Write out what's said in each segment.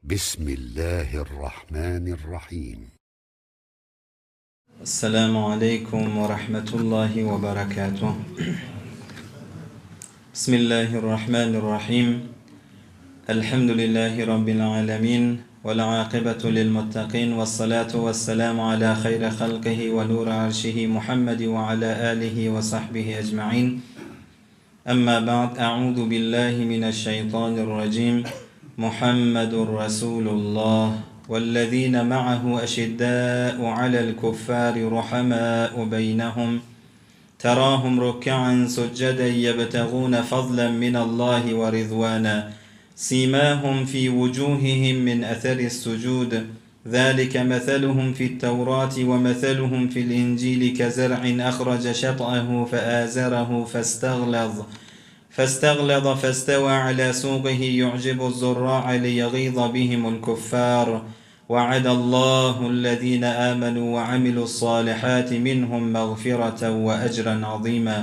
بسم الله الرحمن الرحيم. السلام عليكم ورحمة الله وبركاته. بسم الله الرحمن الرحيم. الحمد لله رب العالمين والعاقبة للمتقين والصلاة والسلام على خير خلقه ونور عرشه محمد وعلى آله وصحبه أجمعين. أما بعد، أعوذ بالله من الشيطان الرجيم. محمد رسول الله والذين معه أشداء على الكفار رحماء بينهم تراهم ركعا سجدا يبتغون فضلا من الله ورضوانا سيماهم في وجوههم من أثر السجود ذلك مثلهم في التوراة ومثلهم في الإنجيل كزرع أخرج شطأه فآزره فاستغلظ فاستوى على سوقه يعجب الزراع ليغيظ بهم الكفار وعد الله الذين آمنوا وعملوا الصالحات منهم مغفرة وأجرا عظيما.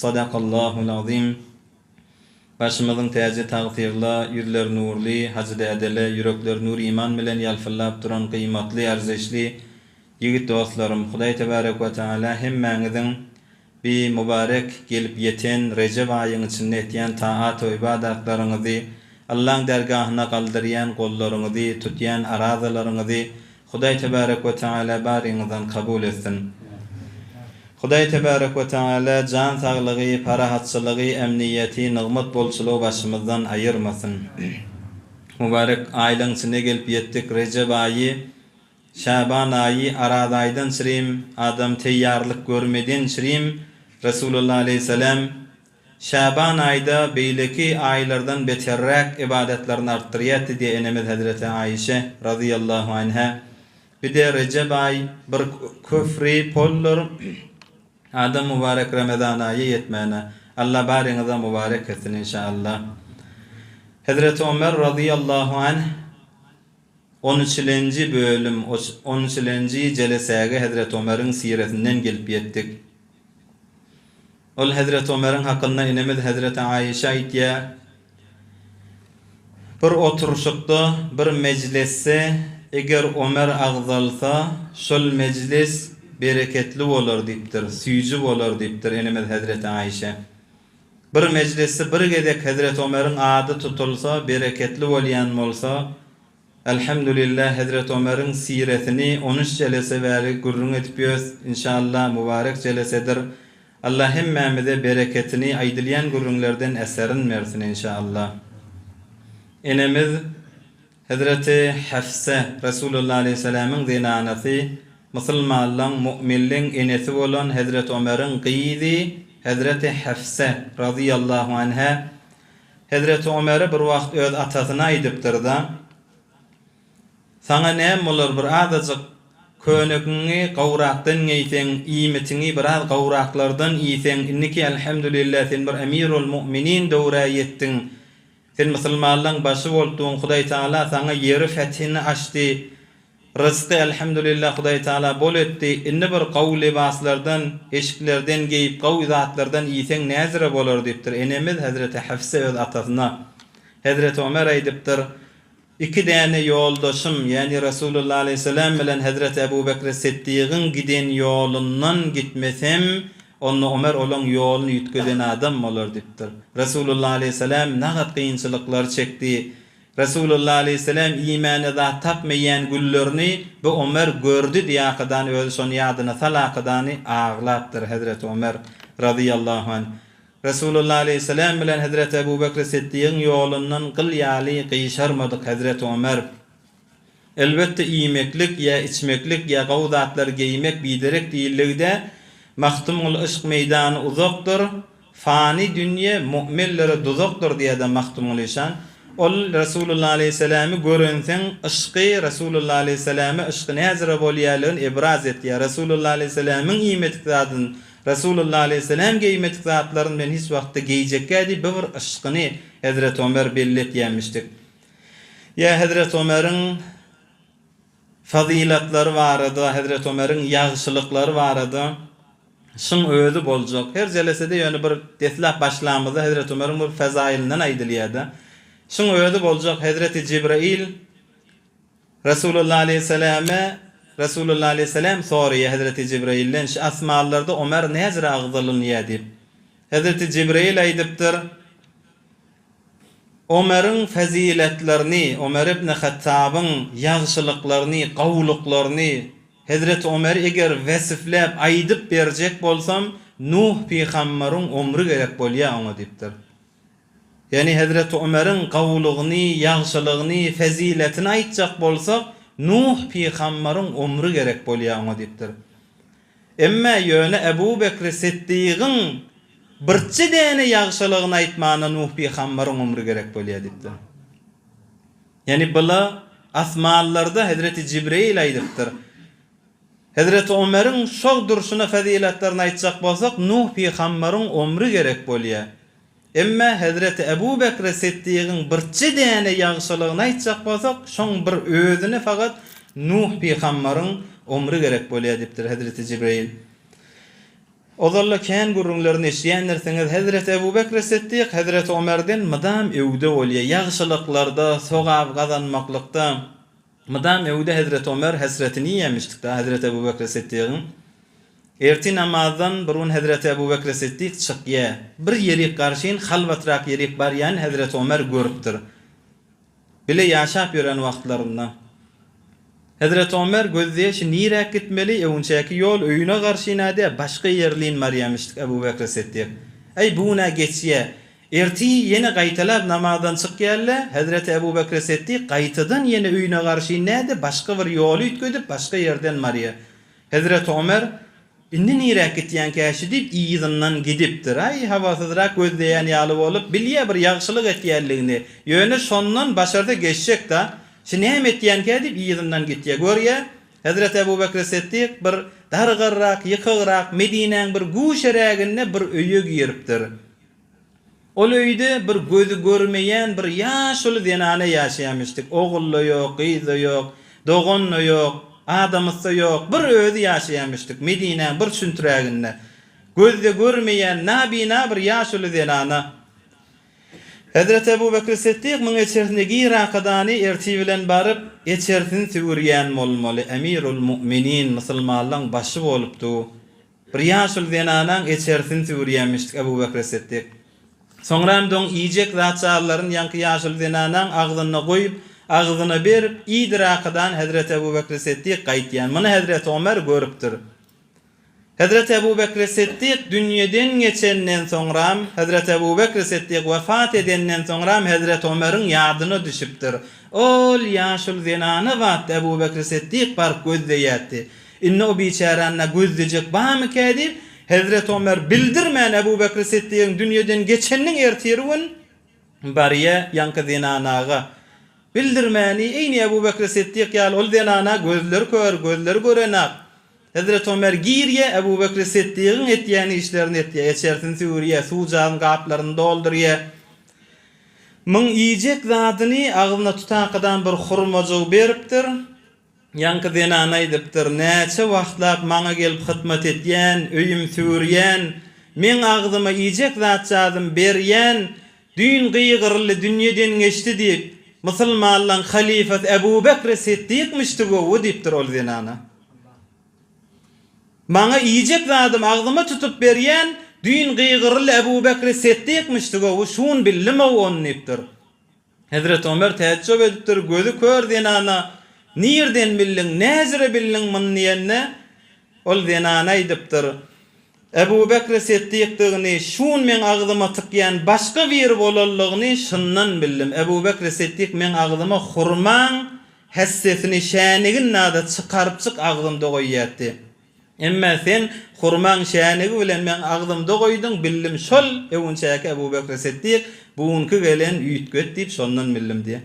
صدق الله العظيم. Başımızın tacı tağfirla, yüzler nurli, hacı adele, yürekler nur iman bilen yalfıllap duran kıymetli, arzışli yigit dostlarım, Huday Tebarek ve Teala hemmenizin bir mübarek gelip yeten Recep ayının içinde etiyen taat ve ibadetlerinizi, Allah'ın dergahına kaldırıyan kollarınızı, tutayan arazilerinizi Huday Tebarek ve Teala barinizden kabul etsin. Huday Tebarek ve Teala can sağlığı, parahatçılığı, emniyeti, nığmet bolçuluğu başımızdan ayırmasın. Mübarek ayının içinde gelip yettik Recep ayı, Şaban ayı, aradaydan çirim, adam teyyarlık görmeden çirim. Resulullah Aleyhisselam Şaban ayda beyleki aylardan beterrak ibadetlerini arttırıyat diye enemiz Hazreti Ayşe radıyallahu anha. Bir de Recep ay bir küfri pollur adam mübarek Ramazan ayı yetmene. Allah barinize mübarek etsin inşallah. Hazreti Ömer radıyallahu anh 13. bölüm 13. celesege Hazreti Ömer'in siretinden gelip yettik. Ol Hazreti Ömer'in hakkında inemiz Hazreti Ayşe aytiye bir oturuşukda bir meclisse eğer Ömer ağzalsa şol meclis bereketli olur diptir, süyücü olur diptir inemiz Hazreti Ayşe. Bir meclisi bir gedek Hazreti Ömer'in adı tutulsa, bereketli olayan olsa, elhamdülillah Hazreti Ömer'in siretini 13 celese veri gurrun etpiyoruz. İnşallah mübarek celesedir. Allah hemmemize bereketini aydılayan gurrunlardan eserin versin inşallah. Enemiz Hazreti Hafsa Resulullah Aleyhisselam'ın zinanası, Müslümanlığın, müminliğin enesi olan Hazreti Ömer'in kıydı Hazreti Hafsa radıyallahu anha. Hazreti Ömer'i bir vakt öz atasına aydıptırdı. Sana ne olur bir azıcık könükünü qawraqdan geysen, imetini biraz qawraqlardan iysen, inniki elhamdülillah sen bir emirul müminin döwre yettin. Sen Müslümanlığın başı bolduğun Huday Teala sana yeri fethini açtı. Rızkı elhamdülillah Huday Teala bol etti. Inni bir qaw libaslardan, eşiklerden geyip qaw zatlardan iysen näzire bolar diptir. Enemiz Hazreti Hafsa öz atasına Hazreti Ömer aydıptır. İki tane yoldaşım yani Resulullah Aleyhisselam bilen Hazreti Ebu Bekir Siddiq'in giden yolundan gitmesem onu Ömer olan yolunu yütkeden adam olur diptir. Resulullah Aleyhisselam nagat kıyınçılıklar çekti. Resulullah Aleyhisselam imanı da tapmayan güllerini bu Ömer gördü diye kadan öyle son yadına salakadanı ağlattır Hazreti Ömer radıyallahu anh. Resulullah Aleyhisselam bilen Hazreti Ebu Bekir Siddiq'in yolundan kılyali kıyışarmadık Hazreti Ömer. Elbette yemeklik ya içmeklik ya qavzatlar giymek biderek değillikde mahtumul ışk meydanı uzaktır. Fani dünya mu'minlere duzakdır diye de mahtumul işan. Ol Resulullah Aleyhisselam'ı görünsen ışkı Resulullah Aleyhisselam'ı ışkı nezire boliyalığın ibraz et ya. Resulullah Aleyhisselam'ın imetik zadın Resulullah Aleyhisselam giymetik zatların ben hiç vakti giyecekkedi bir ışkını Hazreti Ömer bellet yemiştik. Ya Hazreti Ömer'in fazilatları vardı, Hazreti Ömer'in yağışılıkları vardı. Şun özü bolacak. Her celesede yani bir deslap başlamızda Hazreti Ömer'in bir fazailinden aydılıydı. Şun özü bolacak. Hazreti Cibrail Resulullah aleyhisselam soruya Hazreti Cibrail'den şu asmalarda Ömer nezir ağzalın ya deyip. Hazreti Cibrail aydıptır. Ömer'in faziletlerini, Ömer ibn Hattab'ın yaxşılıklarını, qawluklarini Hazreti Ömer eger vesiflep aydıp berjek bolsam Nuh peygamber'in ömrü gerek bolya ona deyipdir. Yani Hazreti Ömer'in qawlugyny, yaxşylygını, faziletini aýtjak bolsak Nuh peygamber'in ömrü gerek bolya ona deyipdir. Emma ýöne Ebu Bekr Siddiq'in birçi däne yaxşylygyny aýtmana Nuh peygamber'in ömrü gerek bolýar diýdi. Yani bula asmalarda Hazreti Cibrail aýdypdyr. Hazreti Ömer'in şol durşuna faziletlerini aýtjak bolsak Nuh peygamber'in ömrü gerek bolýar. Emma Hazreti Ebu Bekr Siddiq'in birçi däne yaxşylygyny aýtjak bolsak şoň bir özüne fakat Nuh peygamber'in ömrü gerek bolýar diýipdir Hazreti Cibrail. Ozalla kän gurrunlaryny eşdiýänlersiňiz Hazreti Ebu Bekr Siddiq Hazreti Ömer'den madam öwde bolýar, yaxşylyklarda, sogap gazanmaklykda madam öwde Hazreti Ömer hasretini ýemişdi Hazreti Ebu Bekr Siddiq'in. Erti namazdan burun Hazreti Ebu Bekr Siddiq çykýar. Bir ýeri garşyn halwatrak ýeri barýan Hazreti Ömer görüpdir. Bile ýaşap ýören wagtlarynda Hazreti Ömer gözleýişi nirä gitmeli, öňçäki ýol öýüne garşynady, başga ýerliň marýamışdyk Ebu Bekr Siddiq. Ey buna geçýär. Erti ýene gaýtalap namazdan çykýarlar, Hazreti Ebu Bekr Siddiq gaýtadan ýene öýüne garşynady, başga bir ýoly ütgedip başga ýerden marýar. Hazreti Ömer indi nirä gitýän käşi diýip ýygynyň gidipdir. Ay hawasyzrak gözleýän ýaly bolup bilýär bir ýagşylyk etýärligini. Ýöne şondan başarda geçecek da şinem etýän kädip ýygynyň gitýär. Görýär Hazreti Ebu Bekr Siddiq bir dargarrak, ýykyrak Medineň bir guşerägine bir öýe giripdir. Ol öýde bir gözü görmeýän bir ýaşuly denana ýaşaýamyşdyk. Oğully ýok, gyzy ýok, dogonly ýok, adamysy ýok, bir özi ýaşaýamyşdyk Medineň bir süntüräginde. Gözde görmeýän nabina bir ýaşuly denana. Hazreti Ebu Bekr Siddiq müň içerisindeki rakadany erti bilen barıp içerisini süwürýän bolmaly. Emirul Mu'minin musulmanlaryň başy bolupdy. Bir ýaşuly denanaň içerisini süwürýänmişdik Ebu Bekr Siddiq. Soňram doň ýijek zatçalaryň ýanky ýaşuly denanaň agzyna goýup ağzına berip idrakadan Hazreti Ebu Bekr Siddiq gaýtýan. Muny Hazreti Ömer görüpdir. Hazreti Ebu Bekr Siddiq dünýeden geçenden soňram Hazreti Ebu Bekr Siddiq wafat edenden soňram Hazreti Ömer'iň ýadyna düşüpdir. Ol ýaşul zenany wagt Ebu Bekr Siddiq bar gözleýärdi. Inne o biçarana gözlejek bamy kädip Hazreti Ömer bildirmän Ebu Bekr Siddiq'in dünýeden geçenniň ertirwin barya ýanky zenanaga bildirmäni eýni Ebu Bekr Siddiq ýaly ol zenana gözleri görenak. Hazreti Ömer girýär Ebu Bekr Siddiq'in etýäni işlerini etýär, içerisini süwürýär, suwjanyň gaplaryny doldurýar. Müň ýijek zadyny agyna tutaqadan bir hurmajuk beripdir. Ýanky zenana aýdypdyr, näçe wagtlap maňa gelip hyzmat etýän, öýüm süwürýän, men agzyma ýijek zat çadym berýän, dün gygyrly dünýeden geçdi diýip musulmanlaryň halifat Ebu Bekr Siddiq'mişdi gowy diýipdir ol zenana. Maňa ýijek zadym agzyma tutup berýän, dün gygyrly Ebu Bekr Siddiq'mişdi gowy şuň bildim onu diýipdir. Hazreti Ömer täçjüp edipdir, gözü kör zenana nirden billiň, näzire billiň mun diýenne ol zenana aýdypdyr. Ebu Bekr Siddiq'dygyny şuň men agzyma tykýan başga bir bolallygyny şundan bildim. Ebu Bekr Siddiq men agzyma hurmaň hessesini şänigin nada çykaryp çyk agzymda goýýardy. Emma sen hurmaň şänigi bilen men agzymda goýdyň bildim şol öňçäki Ebu Bekr Siddiq buňky gelen üýtget diýip şondan bildim diýe.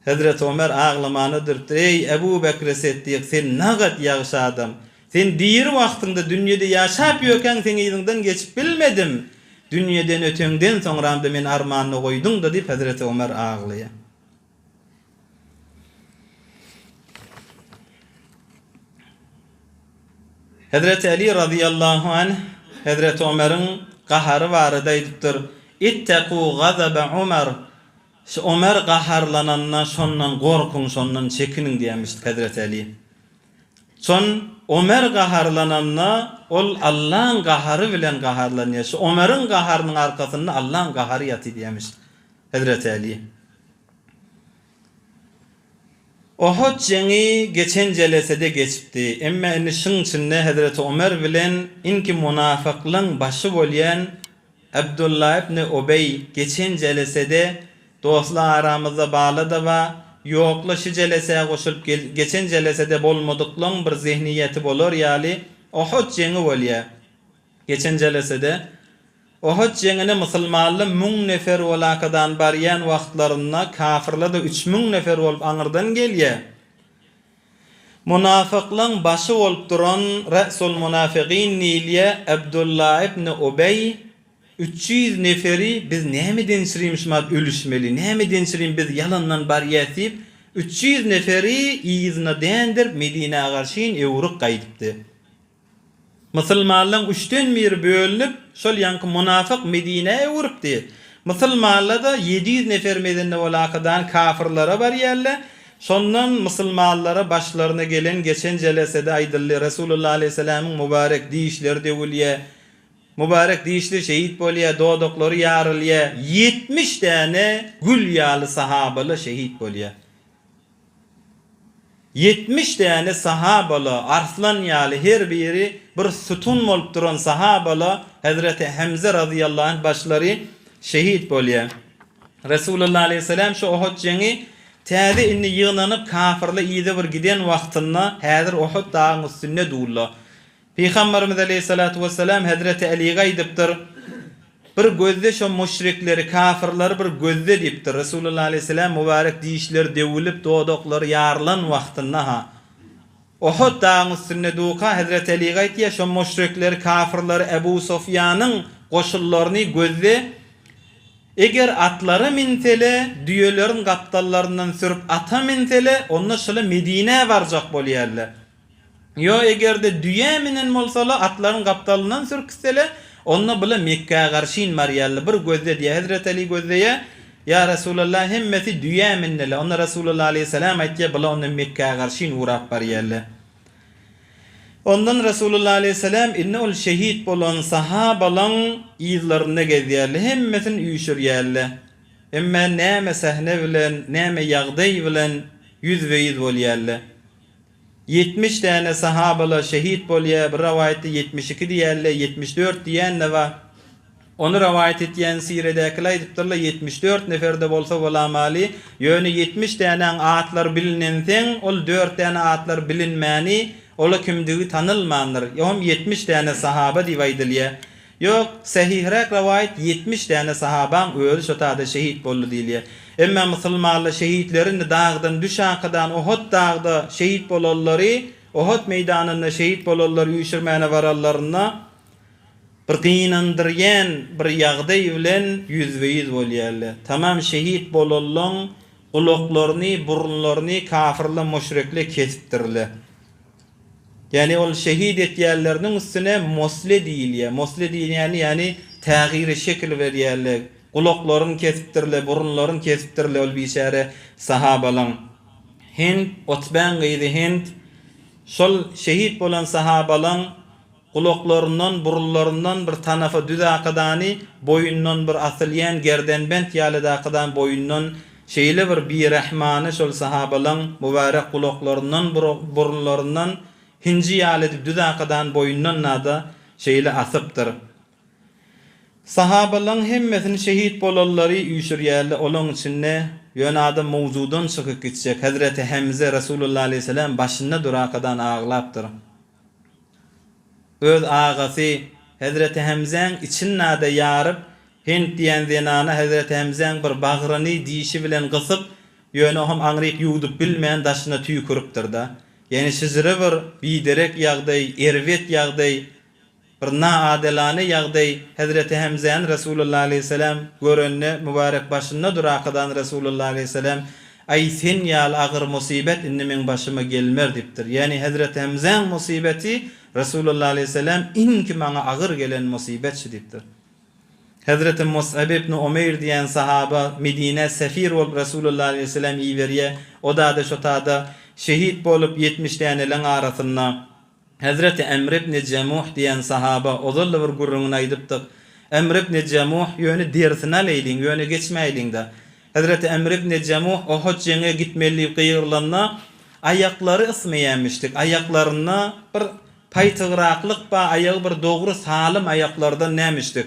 Hazreti Ömer aglamanydyr. Ey Ebu Bekr Siddiq sen nagat ýagşy adam. Sen diýir wagtynda dünýede ýaşap ýöken sen ýygyňdan geçip bilmedim. Dünýeden öteňden soňramda men armanyny goýdum da diýip Hazreti Ömer aglaýar. Hazreti Ali radıyallahu anh Hazreti Ömer'in qahary barada aýdypdyr. İttaqu gazaba Ömer. Şu Ömer gaharlananna şondan gorkun, şondan çekinin diýmişdi Hazret Ali. Son Ömer gaharlananna ol Allah'ın gaharı bilen gaharlanýar. Şu Ömer'in gaharynyň arkasynda Allah'ın gahary ýaty diýmiş Hazret Ali. Ohud jeňi geçen jelesede geçipdi. Emma indi şuň içinde Hazret Ömer bilen inki munafyklaryň başı bolýan Abdullah ibn Ubey geçen jelesede dostlar aramyzda bağlı da va ýoklaşy jeleseye goşulyp geçen jelesede bolmadyklaryň bir zihniýeti bolar ýaly Ohud jeňi bolýar. Geçen jelesede Ohud jeňine musulmanlar 1000 nefer bolakadan barýan wagtlarynda kafirler de 3000 nefer bolup aňyrdan gelýär. Munafyklaryň başı bolup duran Rasul munafiqin nilye Abdullah ibn Ubey 300 neferi biz näme denşirimiz mat ölüşmeli, näme denşirim biz yalandan barýatyp 300 neferi ýyzyna dendir Medinäge garşyn ewruk gaýdypdy. Musulmanlaryň 3den biri bölünip şol ýanky munafyk Medinäge ewrupdy. Musulmanlar da 700 nefer Medinäde bolakadan kafirlere barýarlar. Şondan musulmanlara başlaryna gelen geçen jelesede aýdyldy Resulullah aleyhissalamyň mübarek diýişleri dewilýär. Mübarek diýişli şehit bolýar, dodoklary ýarylýar. 70 tane gül ýaly sahabalar şehit bolýar. 70 tane sahabalar arslan ýaly her biri bir sütun bolup duran sahabalar Hazreti Hamza radıyallahu anh başlary şehit bolýar. Resulullah aleyhissalam şu Uhud jeňi täze inni ýygnanyp kafirler ýyda bir giden wagtynda häzir Uhud dagynyň üstünde durlar. Peygamberimiz aleyhissalatu vesselam Hazreti Ali'ye aýdypdyr. Bir gözde şu müşrikleri, kafirleri bir gözde diýipdir. Resulullah aleyhissalam mübarek diýişleri dewilip dodoklary ýarlan wagtynda ha. Uhud dagynyň üstünde duka Hazreti Ali'ye aýtdy, şu müşrikleri, kafirleri Ebu Sufyanyň goşullaryny gözde eger atlary mintele, düýelerin gaptallaryndan sürüp ata mintele, onda şola Medinäge barjak bolýarlar. Yo egerde düýä menen bolsalar atlaryň gaptalyndan sürkisele onna bile Mekke'ye garşyn marýarly bir gözde diýe Hazret Ali gözdeýe ya Resulullah hemmeti düýä menele onna Resulullah aleyhissalam aýtdy bile onna Mekke'ye garşyn urap barýarly. Ondan Resulullah aleyhissalam inne ol şehit bolan sahabalaryň ýyzlaryna gezýärli hemmetin üýşürýärli. Emma näme sahne bilen näme ýagdaý bilen ýüzbeýiz bolýarly. 70 tane sahabalar şehit bolýar, bir rivayetde 72 diýerler, 74 diýenler bar. Onu rivayet etýän siredekiler aýdypdyrlar 74 neferde bolsa bolamali, ýöne 70 tane atlar bilinensen, ol 4 tane atlar bilinmäni, ola kimdigi tanylmandyr. Ýa-da 70 tane sahaba diýip aýdylýar. Ýok, sahihrak rivayet 70 tane sahabaň öldü şo taýda şehit boldy diýilýär. Emma musulmanlar şehitlerini dağdan düşankydan Uhud dağda şehit bolanlary, Uhud meýdanynda şehit bolanlary ýüşürmäne barallarına bir gynandyrýan bir ýagdaý bilen ýüzbeýiz bolýarlar. Tamam şehit bolanlaryň uloklaryny, burunlaryny kafirler, müşrikler kesipdirler. Yani ol şehit etýärleriniň üstüne mosle diýilýär. Mosle diýilýär yani tägyri şekil berýärler. Kulaklarını kesipdirle, burunlarını kesipdirle ol biçare sahabalan. Hind, Utban gıydı Hind, şol şehit bolan sahabalan kulaklarından, burunlarından bir tanafa düz akadani, boyundan bir asılyen gerdenbent ýaly dakadan boyundan şeyle bir rahmanı şol sahabalan mübarek kulaklarından, burunlarından hinci ýaly düz akadan boyundan nada şeyle asypdyr. Sahabaların hemmesini şehit bolanlary üýşürýärler, olaň içinde ýöne mowzudan çykyp gitjek. Hazreti Hamza Resulullah aleyhissalam başynda durakadan ağlapdyr. Öz agasy Hazreti Hamzaň için nada ýaryp Hind diýen zenana Hazreti Hamzaň bir bagryny diýişi bilen gysyp ýöne hem aňryk ýuwdup bilmeýän daşyna tüýküripdir da. Yani sizre bir biderek ýagdaý, erwet ýagdaý, bir naadilane ýagdaý Hazreti Hamzaň Resulullah aleyhissalam görenne mübarek başynda durakadan Resulullah aleyhissalam ay sen ýaly agyr musibet inni men başyma gelmer dipdir. Yani Hazreti Hamzaň musibeti Resulullah aleyhissalam inki maňa agyr gelen musibetçi dipdir. Hazreti Mus'ab ibn Umayr diýen sahaba Medine sefir bolup Rasulullah sallallahu aleyhi ve sellem iýberýär. O da şo tada şehit bolup 70 täneleň arasynda Hazreti Emr ibn Jamuh diýen sahaba ozally bir gurrungy aýdypdyk. Emr ibn Jamuh ýöne dersine leýdiň, ýöne geçmeýdiň-de. Hazreti Emr ibn Jamuh Uhud jeňe gitmeli gyýrlanna aýaklary ısmaýanmışdyk. Aýaklaryna bir paýtygraklyk ba aýagy bir dogry salim aýaklardan nämişdik.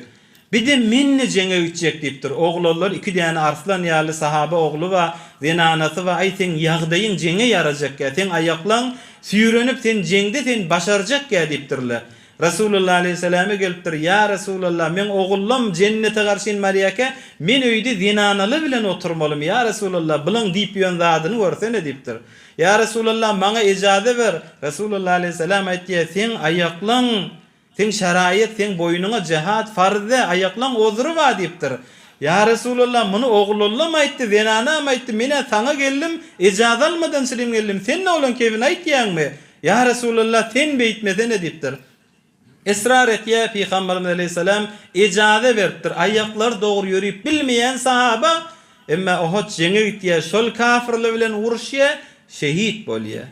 Bir de minni jeňe gitjek diýipdir. Oglanlar 2 däne arslan ýaly sahaba oglu we zenanasy we aýtyn ýagdaýyň jeňe ýarajak ýa, sen aýaklaň süýrenip sen jeňde sen başarjak ýa diýipdirler. Rasulullah aleyhisselam'a gelipdir. Ya Resulullah, men oğullum cennete karşın mariyake, men öýde zinanaly bilen oturmalym. Ya Resulullah, bilen diýip ýön zadyny görsene diýipdir. Ya Resulullah, maňa ijazet ber. Rasulullah aleyhisselam aýtdy, sen aýaklaň, sen şaraýat, sen boýnuňa cihat farz, aýaklaň ozry bar diýipdir. Ya Resulullah, muny oğullum aýtdy, zinanam aýtdy, mene saňa geldim, ijazet almadan silim geldim. Sen ne olan kevin aýtýanmy? Ya Resulullah, sen beýtmesene diýipdir. Esrar etýär Peygamberimiz aleyhisselam ijazet beripdir. Aýaklar dogry ýörüp bilmeýän sahaba emma Uhud jeňe gitýär, şol kafirler bilen uruşýar, şehit bolýar.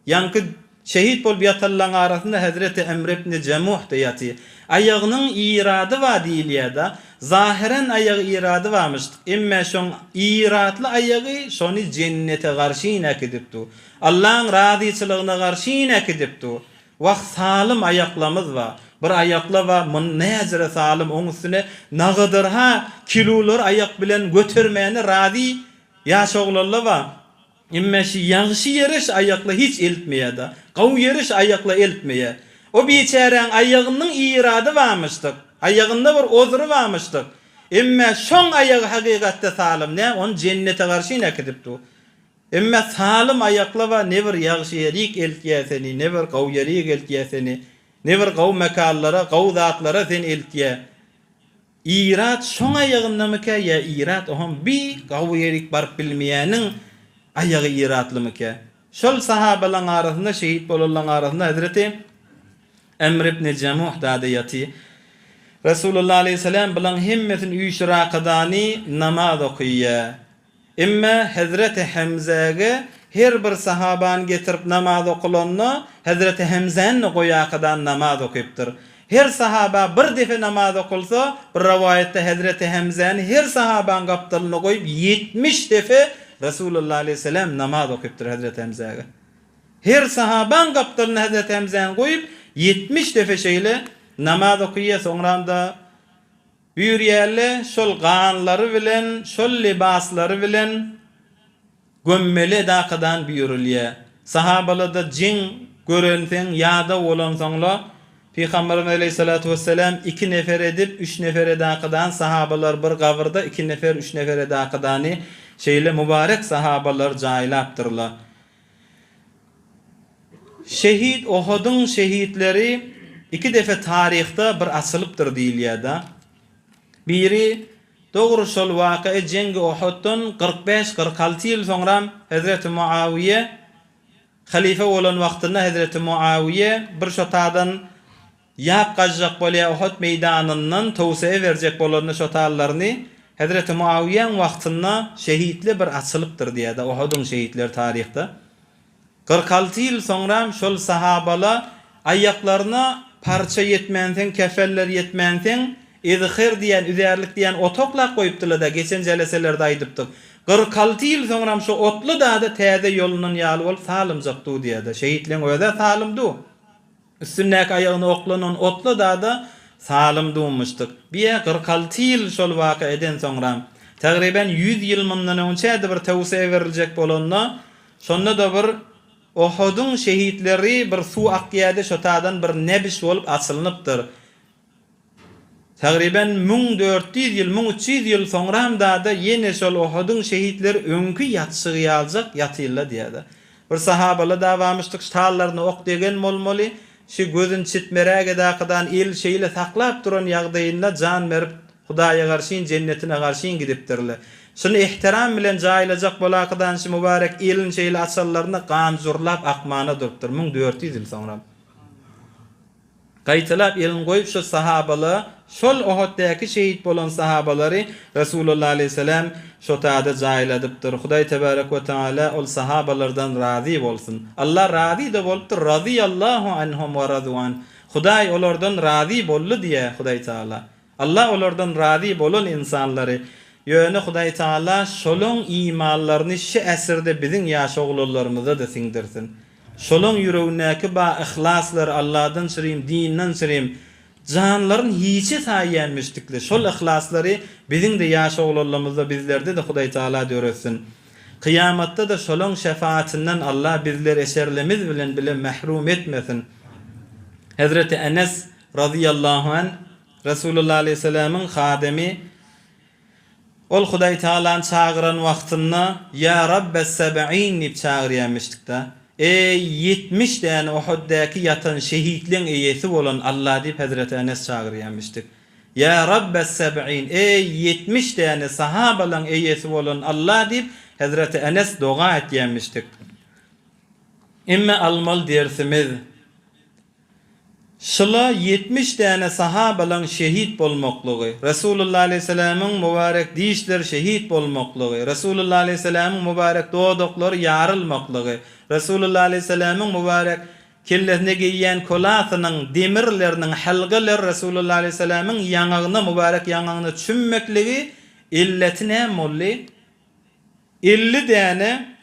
Ýanky şehit bolup ýatanlaryň arasynda Hazreti Emr ibn Jamuh diýýär. Aýagynyň irady wa diýilýär-de, zahiren aýagy irady barmyşdyk. Emma şoň iradly aýagy şony jennete garşy näkidipdi. Allah'ın razyçylygyna garşy näkidipdi. Wagt salim ayaklamız var. Bir ayakla var. Näzire salim oň üstüne nagadyr ha kilolar ayak bilen götürmäni razy ýaşaglarlar var. Immeşi ýagşy ýeriş ayakla hiç eltmeýär. Gaw ýeriş ayakla eltmeýär. O biçäreň aýagynyň irady barmyşdyk. Aýagynda bir ozry barmyşdyk. Emme şoň aýagy hakykatda salim ne? On jennete garşy näkidipdi. Emma salim ayakla va never ýagşyryk eltýäseni, never gowýeryk eltýäseni, never gow mekallara, gow zatlara sen eltýä. Irat şoň aýagynda meke ýa irat ohum bi gowýeryk barp bilmeýäniň aýagy iratly meke. Şol sahabalaryň arasynda şehit bolanlaryň arasynda Hazreti Emr ibn Jamuh da ýaty. Rasulullah aleyhisselam bilen hemmetini üýşrakadany namaz okuyýar. Emma Hazreti Hamzaga her bir sahaban getirip namaz okulanna Hazreti Hamzany goýakadan namaz okuyupdyr. Her sahaba bir defe namaz okulsa, bir rivayette Hazreti Hamzany her sahaban gapdalyny goýup 70 defe Rasulullah aleyhisselam namaz okuyupdyr Hazreti Hamzaga. Her sahaban gapdalyny Hazreti Hamzany goýup 70 defe şeýle namaz okuýar, soňranda büýürýärle şol ganlary bilen, şol libaslary bilen gömmeli daqadan büýürilýär. Sahabalarda jin görensen ýada bolansaňlar Peygamberimiz aleyhissalatu vesselam 2 nefer edip 3 nefer daqadan sahabalar bir gawrda 2 nefer 3 nefer daqadany şeýle mübarek sahabalar jaýlapdyrlar. Şehit Uhud'un şehitleri 2 defe tarihte bir asylypdyr diýilýär-de. Biri dogry şol waky jengi Uhud'dan 45-46 ýyl soňra Hazreti Muawiye halife bolan wagtynda Hazreti Muawiye bir şotadan ýap gajak bolýar Uhud meýdanyndan towsiýe berjek bolan şotallaryny Hazreti Muawiyeň wagtynda şehitli bir asylypdyr diýär-de Uhud'un şehitler tarihte. 46 ýyl soňra şol sahabalar aýaklaryna parça ýetmänsen, kefeller ýetmänsen Edhir diýen, üzerlik diýen otoklak goýupdylar da geçen jeleselerde aýdypdyk. 46 ýyl soňra şu otly dada täze ýolunyň ýaly bolup salim japdy diýär. Şehitliň öýde salimdy. Üstündäki aýagyny oklanan otly dada salim duýmuşdyk. Bir 46 ýyl şol waka eden soňra tagriben 100 ýyl mundan önce bir tawsiýe beriljek bolanda şonda da bir Uhud'un şehitleri bir su akýady şotadan bir nebiş bolup asylanypdyr. Tagriben 1400 ýyl, 1300 ýyl soňramda da ýene şol Uhud'un şehitleri öňkü ýatşygy ýaljak ýatyrlar diýär. Bir sahabalar da barmyşdyk, şallaryny ok degen bolmaly, şu gözün çitmerege daqadan el şeýle saklap duran ýagdaýynda jan berip Hudaýa garşy jennetine garşy gidipdirler. Şunu ihtiram bilen jaýlajak bolaqdan şu mübarek elin şeýle açallaryny gan zurlap akmana durupdyr 1400 ýyl soňra. Gaýtylap elin goýup şu sahabalar Şol Uhud'daki şehit bolan sahabalary Resulullah aleyhisselam şo taada jaýladypdyr. Hudaý tebarek we taala ol sahabalardan razy bolsun. Allah razy da bolupdyr. Radiyallahu anhum we radwan. Hudaý olardan razy boldy diýe Hudaý taala. Allah olardan razy bolan insanlary ýöne Hudaý taala şolun imanlaryny şu äsirde biziň ýaşagullarymyza da siňdirsin. Şolun ýüregindäki ba ihlaslar Allahdan süreyim, dinden süreyim canlaryň hiçe taýýanmışdykly şol ihlasları biziň de ýaşagullarymyzda bizlerde de Hudaý taala döresin. Kıyamatda da şolun şefaatinden Allah bizleri eşerlemiz bilen bile mahrum etmesin. Hazreti Enes radıyallahu anh Resulullah aleyhisselam'ın hademi ol Hudaý Taala'nın çağıran wagtynda ya Rabbes seb'in dip çağırýanmışdykda. Ey 70 tane Uhud'daki yatan şehitlerin eyesi bolan Allah dip Hazreti Enes çağırýanmışdyk. Ya Rabbes seb'in ey 70 tane sahabalan eyesi bolan Allah dip Hazreti Enes doga etýänmişdik. Imme almal dersimiz şula 70 tane sahabalan şehit bolmaklygy, Resulullah aleyhisselam'ın mübarek diýişleri şehit bolmaklygy, Resulullah aleyhisselam'ın mübarek doğdukları yarılmaklygy, Resulullah aleyhisselam'ın mübarek kellesine giýen kolasynyň demirleriniň halgalar Resulullah aleyhisselam'ın ýangyna mübarek ýangyna çümmekliği illetine molly 50 tane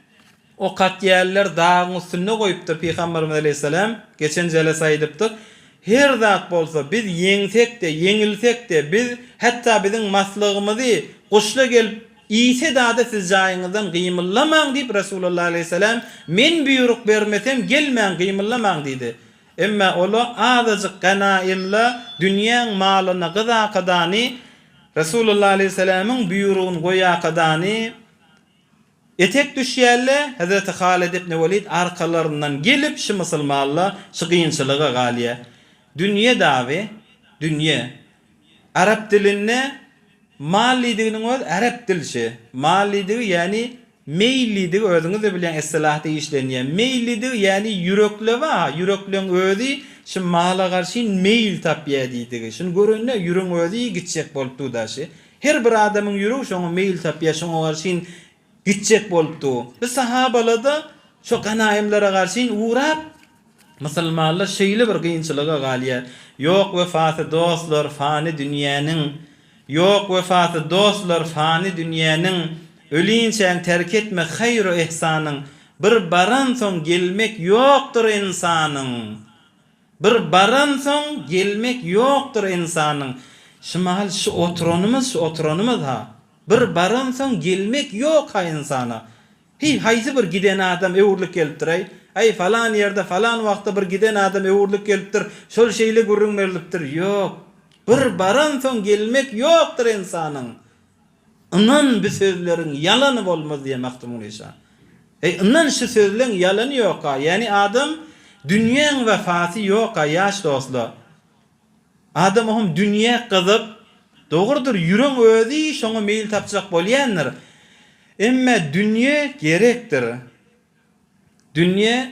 o katýerler dagyň üstüne goýupdyr Peygamberimiz aleyhisselam geçen jele saýdypdyk. Her zat bolsa biz ýeňsek de ýeňilsek de biz hatta biziň maslygymyzy goşla gelip ýse da siz jaýyňyzdan gymyllamaň diýip Resulullah aleyhisselam men buyruk bermesem gelmäň gymyllamaň diýdi. Emma ola azyk ganaimle dünýäň malyny gyzakadany Resulullah aleyhisselamyň buyrugyny goýakadany etek düşýärle Hazreti Halid ibn Velid arkalarından gelip şu musulmanlar şu gynçylyga galýa. Dünýe dawy, dünýe Arap dilinde mallidiginiň öz Arap dilşi. Mallidigi ýani meýllidigi özüňiz de bilen istilahda işlenýär. Meýllidigi ýani yüreklewa, yürekleň özi şu mala garşy meýil tapýar diýdigi. Şunu görende yüreň özi gitjek bolup tudaşy. Her bir adamyň ýüregi şoňa meýil tapýar, şoňa garşy gitjek bolupdy. Biz sahabalada şu ganaimlere garşy uğrap musulmanlar şeýle bir gynçylyga galýar. Ýok wefaty dostlar fani dünýäniň, ýok wefaty dostlar fani dünýäniň, ölýänçe terk etme haýry ihsanyň, bir baran soň gelmek ýokdur insanyň. Bir baran soň gelmek ýokdur insanyň. Şumal şu oturanymyz ha. Bir baran soň gelmek ýok ha insana. Haýsy bir giden adam öwürlik gelipdir. Ay falan yerde falan wagtda bir giden adam öwürlik gelipdir. Şol şeýle görünmerilipdir. Ýok. Bir baran soň gelmek ýokdur insanyň. Inan bu sözleriň ýalany bolmaz diýmekdim Musa. Inan şu sözleriň ýalany ýok ha. Ýani adam dünýäň wefaty ýok ha ýaş dostlar. Adam hom dünýä gyzyp dogurdur ýüreň özi şoňa meýil tapjak bolýandyr. Emma dünýä gerekdir. Dünýä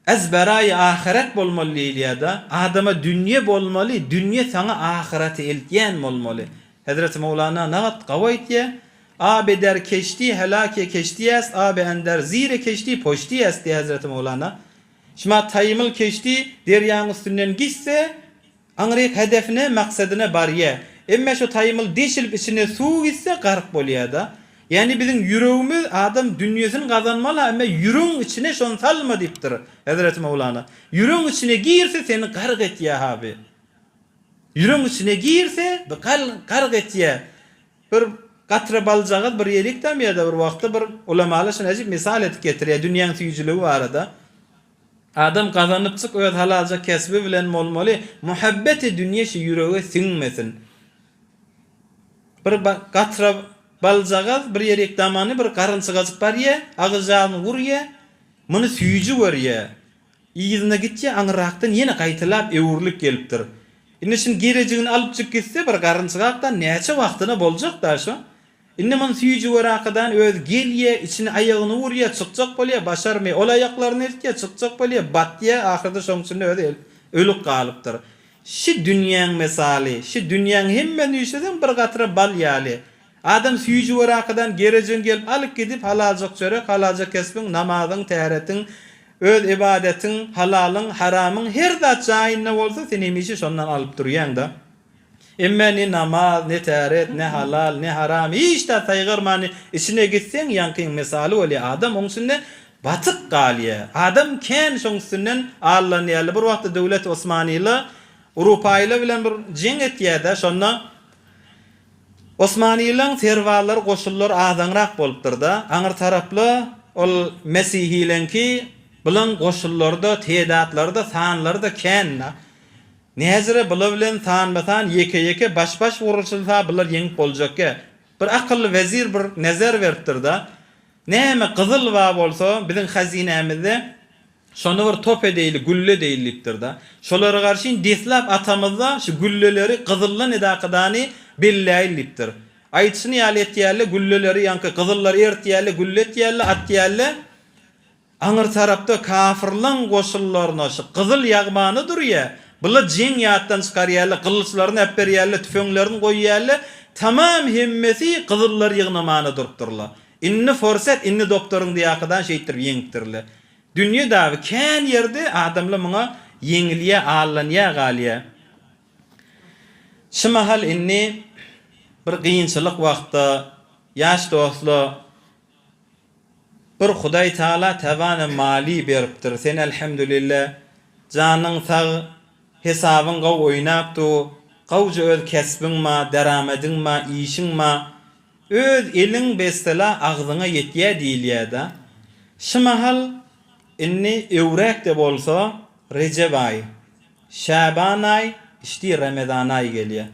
ezberaý ahiret bolmaly diýilýär. Adama dünýä bolmaly, dünýä saňa ahireti eltýän bolmaly. Hazreti Mevlana nagat gawaýtýa, abi der keşti helake keştiyes, abi ender zire keşti poştiyes diye Hazreti Mevlana. Şuma taýymyl keşti derýanyň üstünden gitse, aňryk hedefine, maksadyna barýar. Emma şu taýymyl deşilip içine suw gitse gark bolýar da. Yani bizim yüreğimiz adam dünyasını kazanmalı ama yüreğin içine şonu salma deyiptir Hazreti Mevlana. Yüreğin içine girse seni karg et ya abi. Yüreğin içine girse karg et ya. Bir katra balcağı bir yelikten ya da bir vakti bir ulamalı şunu acip misal etip getiriyor. Dünyanın tüyücülüğü var arada. Adam kazanıp çık öz halalca kesbi bilen olmalı. Muhabbeti dünya şu yüreğe sinmesin. Bir katra balcağız bir yerek damanı bir karınsıgazık bar ya, ağızağını vur ya, bunu süyücü var ya. İyizine git ya, anıraqtan yine qaytılap evurluk geliptir. Indi şimdi gereciğini alıp çık gitse bir karınsıgaqtan neçe vaxtına bolacak da şu. Indi bunu süyücü var akadan öz gel ya, içine ayağını vur ya, çıkacak bol ya, başarmay. Ol ayaklarını erit ya, çıkacak bol ya, bat ya, ahırda şoň içinde öz ölük qalıptır. şu dünýäň mesali, şu dünýäň hemme nüýseden bir gatra bal ýaly. Adam süýjü warakadan gerejin gelip alyp gidip halaljak çörek, halaljak kesbiň, namazyň, täretin, öz ibadetin, halalyň, haramyň her zat jaýynda bolsa sen hemişe şondan alyp durýan da. Emme ne namaz, ne täret, ne halal, ne haram hiç de saygırmany içine gitsen ýankyň mesaly boli adam oň üstünde batyk galýa. Adam kän şoň üstünden Allah'ın ýaly bir wagt döwlet Osmanyly Awropaýylar bilen bir jeň etýärde şonda Osmanylyň serwalary goşullar azaňrak bolupdyr da. Aňyr taraply ol Mesihilenki bilen goşullarda, teýdatlarda, sanlarda kän. Näzire bular bilen san ýeke baş vurulsa bular ýeňip boljakka. Bir akylly wezir bir näzer beripdir da. Näme gyzyl wa bolsa biziň hazinämizde şonu bir top edeýli, gülle deýilipdir da. Şolara garşy deslap atamyzda şu gülleleri gyzyllan edakydany belläýilipdir. Aýtsyny ýaly etýärli gülleleri ýanky gyzyllar ertýärli, gülle etýärli, atýärli. Aňyr tarapda kafirlaň goşullaryna şu gyzyl ýagmany durýa. Bular jeň ýatdan çykarýarly, gylçlaryny hep berýärli, tüfeňlerini goýýarly, tamam hemmesi gyzyllar ýygnamany durupdyrlar. Inni forsat, inni doktoryň diýakydan şeýtir ýeňipdirler. Dünýäde kän ýerde adamlar muňa ýeňilýä, allanýa galýa. Şu mahal inni bir gynçylyk wagtda ýaş dostlar bir Hudaý Taala tawany mali beripdir. Sen elhamdülillah janyň sag hesabyň gaw oýnapdy, gawja öz kesbiň ma, deramediň ma, işiň ma, öz eliň bestela agzyňa ýetýär diýilýär-de. Şu mahal inni öwrek de bolsa Recep aý, Şaban aý, işte Ramazan aý gelýär.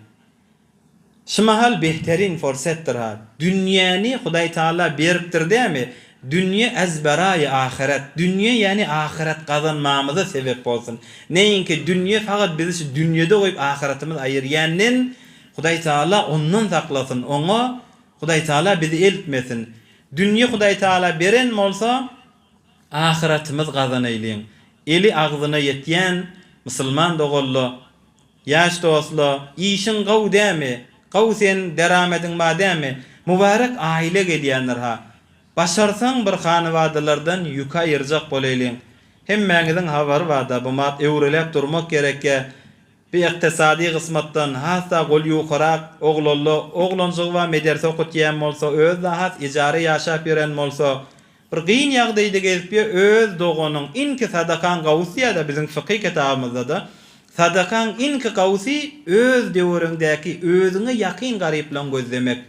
Şu mahal behterin forsatdyr ha. Dünýäni Hudaý Taala beripdir dämi? Dünýä azbaraý ahiret. Dünýä ýani ahiret gazanmamyza sebep bolsun. Näinki dünýä faqat bizi dünýede goýup ahiretimiz aýyrýandan Hudaý Taala ondan saklasyn. Oňa Hudaý Taala bizi eltmesin. Dünýä Hudaý Taala beren bolsa ahiretimiz gazanaýlyn. Eli agzyna ýetýän musulman dogolly ýaş dostlar, işin gaw dämi? Gaw sen deramediň ma dämi? Mubarak aile gelýänler ha. Başarsan bir hanewadalardan ýüka ýyrjak bolaylyň. Hemmäňiziň habary barda bu mat öwrelep durmak gerekke. Bir iktisadi kısmatdan hasa gol ýukarak oglonjyk we mederse okutýan bolsa, öz rahat ijara ýaşap beren bolsa, bir gyn ýagdaýda gelip öz dogonyň inki sadakan gawsy da biziň fiqh kitabymyzda da sadakan inki gawsy öz döwründäki özüňe ýakyn garyplan gözlemek.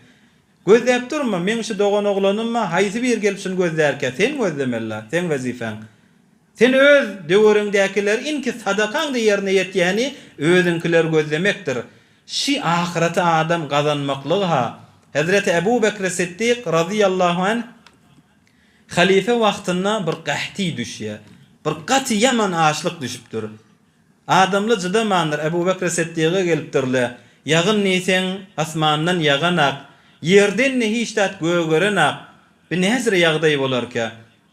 Gözläp durma, men şu dogan oglanymma haýsy bir gelip şunu gözlärke, sen gözlemeler, sen wezifäň. Sen öz döwrüňdäkiler inki sadakan da ýerine ýetýäni özüňkiler gözlemekdir. Şi ahirete adam gazanmaklygy ha. Hazreti Ebu Bekr Siddiq radiyallahu anh halife wagtynda bir qahty düşýär. Bir gaty yaman açlyk düşüpdir. Adamlar juda mandyr Ebu Bekr Siddiq'e gelipdirler. Ýagyn nesen asmandan ýaganak, yerden ne hiçtat gögerenak. Bir näzir ýagdaý bolarka.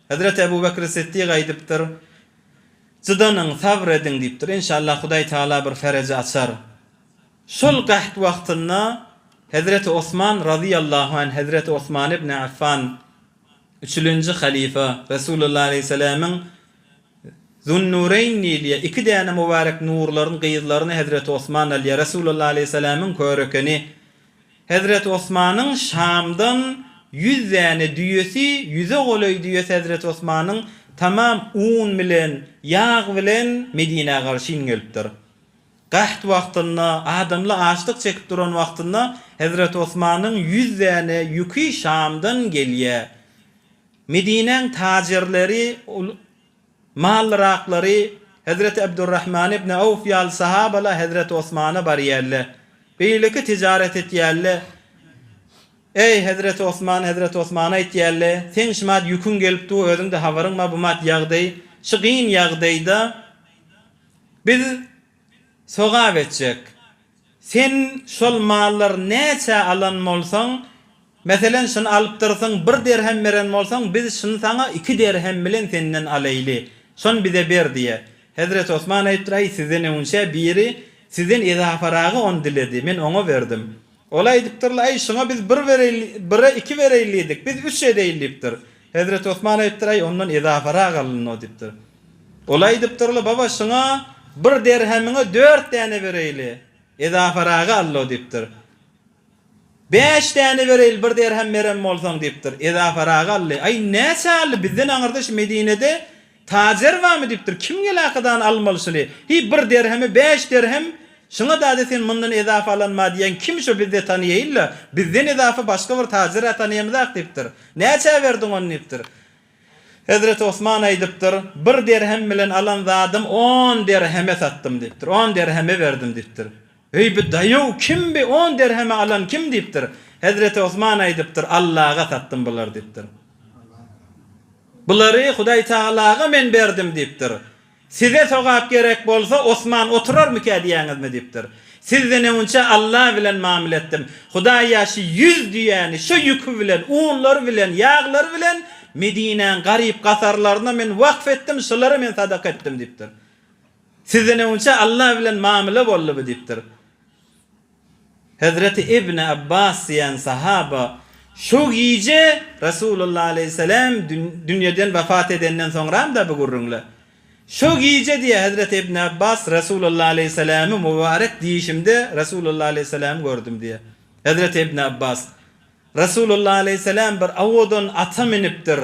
Hazreti Ebu Bekr Siddiq aýdypdyr. Jydanyň sabr edin diýipdir. İnşallah Hudaý Taala bir ferece açar. Şol gaht wagtynda Hazreti Osman radiyallahu anh, Hazreti Osman ibn Affan 3-nji halife Resulullah aleyhisselam'ın Zunnurayn diýilýär. Iki däne mübarek nurlaryň gyýyzlaryny Hazreti Osman alýar. Resulullah aleyhisselam'ın körekeni. Hazreti Osman'ın Şam'dan 100 däne düýesi, 100'e goloy düýesi Hazreti Osman'ın tamam un bilen, ýag bilen Medine garşyn gelipdir. Gaht wagtynda adamlar açlyk çekip duran wagtynda Hazreti Osman'ın 100 däne ýüki Şam'dan gelýär. Medineň tajirleri, malraklary Hazreti Abdurrahman ibn Awf ýaly sahabalar Hazreti Osman'a barýarlar. Beýleki tijaret etýärler. Ey Hazreti Osman, Hazreti Osman'a etýärler, sen şumat ýükün gelipdi, özüňde habaryň ma bu mat ýagdaý, şu gyn ýagdaýda biz sogap etjek. Sen şol mallar näçe alan bolsaň, meselen şunu alyp dursaň 1 dirhem beren bolsaň, biz şunu sana 2 dirhem bilen senden alaýly. Şonu bize ber diye. Hazreti Osman aýtdy, sizden önçe biri Sizden edafaragı on diledi. Men ona verdim. Olay diptirli ay şuna biz bir vereyli, bire iki vereyliydik. Biz 3 edeyiliptir. Hazreti Osman ayttir ay ondan edafarag alın o diptir. Olay diptirli baba şuna bir derhemine 4 tane vereyli. Edafaragı allo diptir. 5 tane vereyli bir derhem veren bolsaň diptir. Edafaragı allı. Ay näçe allı bizden aňardaş Medine'de tajer barmy diptir. Kim gelakadan almalysyny? Hi bir derhemi 5 derhem şuna da sen mundan edafa alanma diýen kim şo bizde tanýaýlar? Bizden edafa başga bir tajer tanýamyzak diptir. Näçe berdiň onu diptir. Hazreti Osman aýdypdyr, bir derhem bilen alan zadym 10 derheme sattım diptir. 10 derheme verdim diptir. Ey bir daýaw kim be 10 derheme alan kim diptir. Hazreti Osman aýdypdyr, Allah'a sattım bular diptir. Bulary Hudaý Taala'ga men berdim diptir. Size sogap gerek bolsa Osman oturar mı diýäňizmi diptir. Sizden önce Allah bilen muamele etdim. Hudaý ýaşy 100 diýäni şu ýükü bilen, unlar bilen, ýağlar bilen Medine'nin garip kasarlarına men vakf ettim, şuları men sadaka ettim diptir. Sizden önce Allah bilen muamele boldy diptir. Hazreti İbn Abbas diýen sahaba şu giýje Resulullah aleyhisselam dünýeden vefat edenden soňra da bu gurrunla. Şu giýje diye Hazreti İbn Abbas Resulullah aleyhisselam'ı mübarek diýişimde Resulullah aleyhisselam gördüm diye. Hazreti İbn Abbas Resulullah aleyhisselam bir awodon ata minipdir.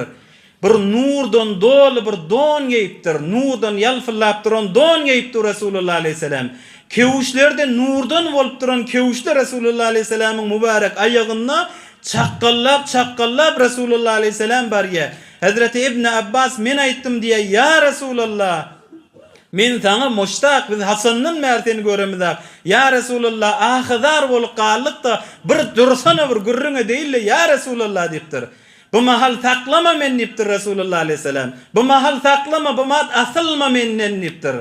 Bir nurdan dolu bir don giyipdir. Nurdan yalfıllap duran don giyipdir Resulullah aleyhisselam. Kewuşlerde nurdan bolup duran kewuşlar Resulullah aleyhisselam'ın mübarek ayağına çakkallap Resulullah aleyhisselam barýa. Hazreti İbn Abbas men aýtdym diye ya Resulullah men sana muştak biz Hasan'nın merteni göremizak. Ya Resulullah ahadar bolup galykda bir dursana bir gürrüňe değille ya Resulullah dipdir. Bu mahal taklama men dipdir Resulullah aleyhisselam. Bu mahal taklama bu mahal asılma menden dipdir.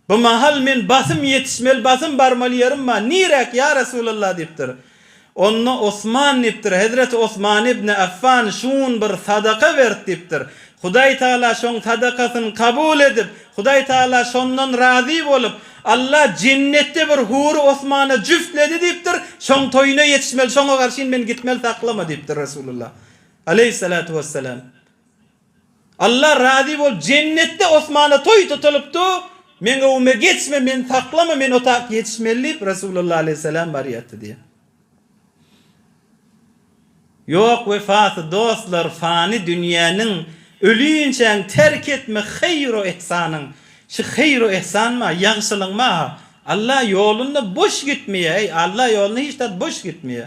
Bu mahal men basım yetişmel basım barmalyarım ma nirek ya Resulullah dipdir. Onu Osman dipdir. Hazreti Osman ibn Affan şun bir sadaka verdi dipdir. Hudaý Taala şoň sadakasyny kabul edip, Hudaý Taala şondan razy bolup, Allah cennetde bir huru Osmana jüftledi dipdir. Şoň toyuna yetişmel, şoňa garşy men gitmel taklama dipdir Resulullah aleyhissalatu vesselam. Allah razy bol cennetde Osmana toy tutulupdy. Men öwme geçme, men taklama, men otak yetişmelli Resulullah aleyhisselam barýatdy diye. Yok vefatı dostlar fani dünýäniň ölüýünçe terk etme hayru ihsanın. Şu hayru ihsan ma, ýagşylyk ma. Allah ýolunda boş gitmeýär. Allah ýoluna hiç de boş gitmeýär.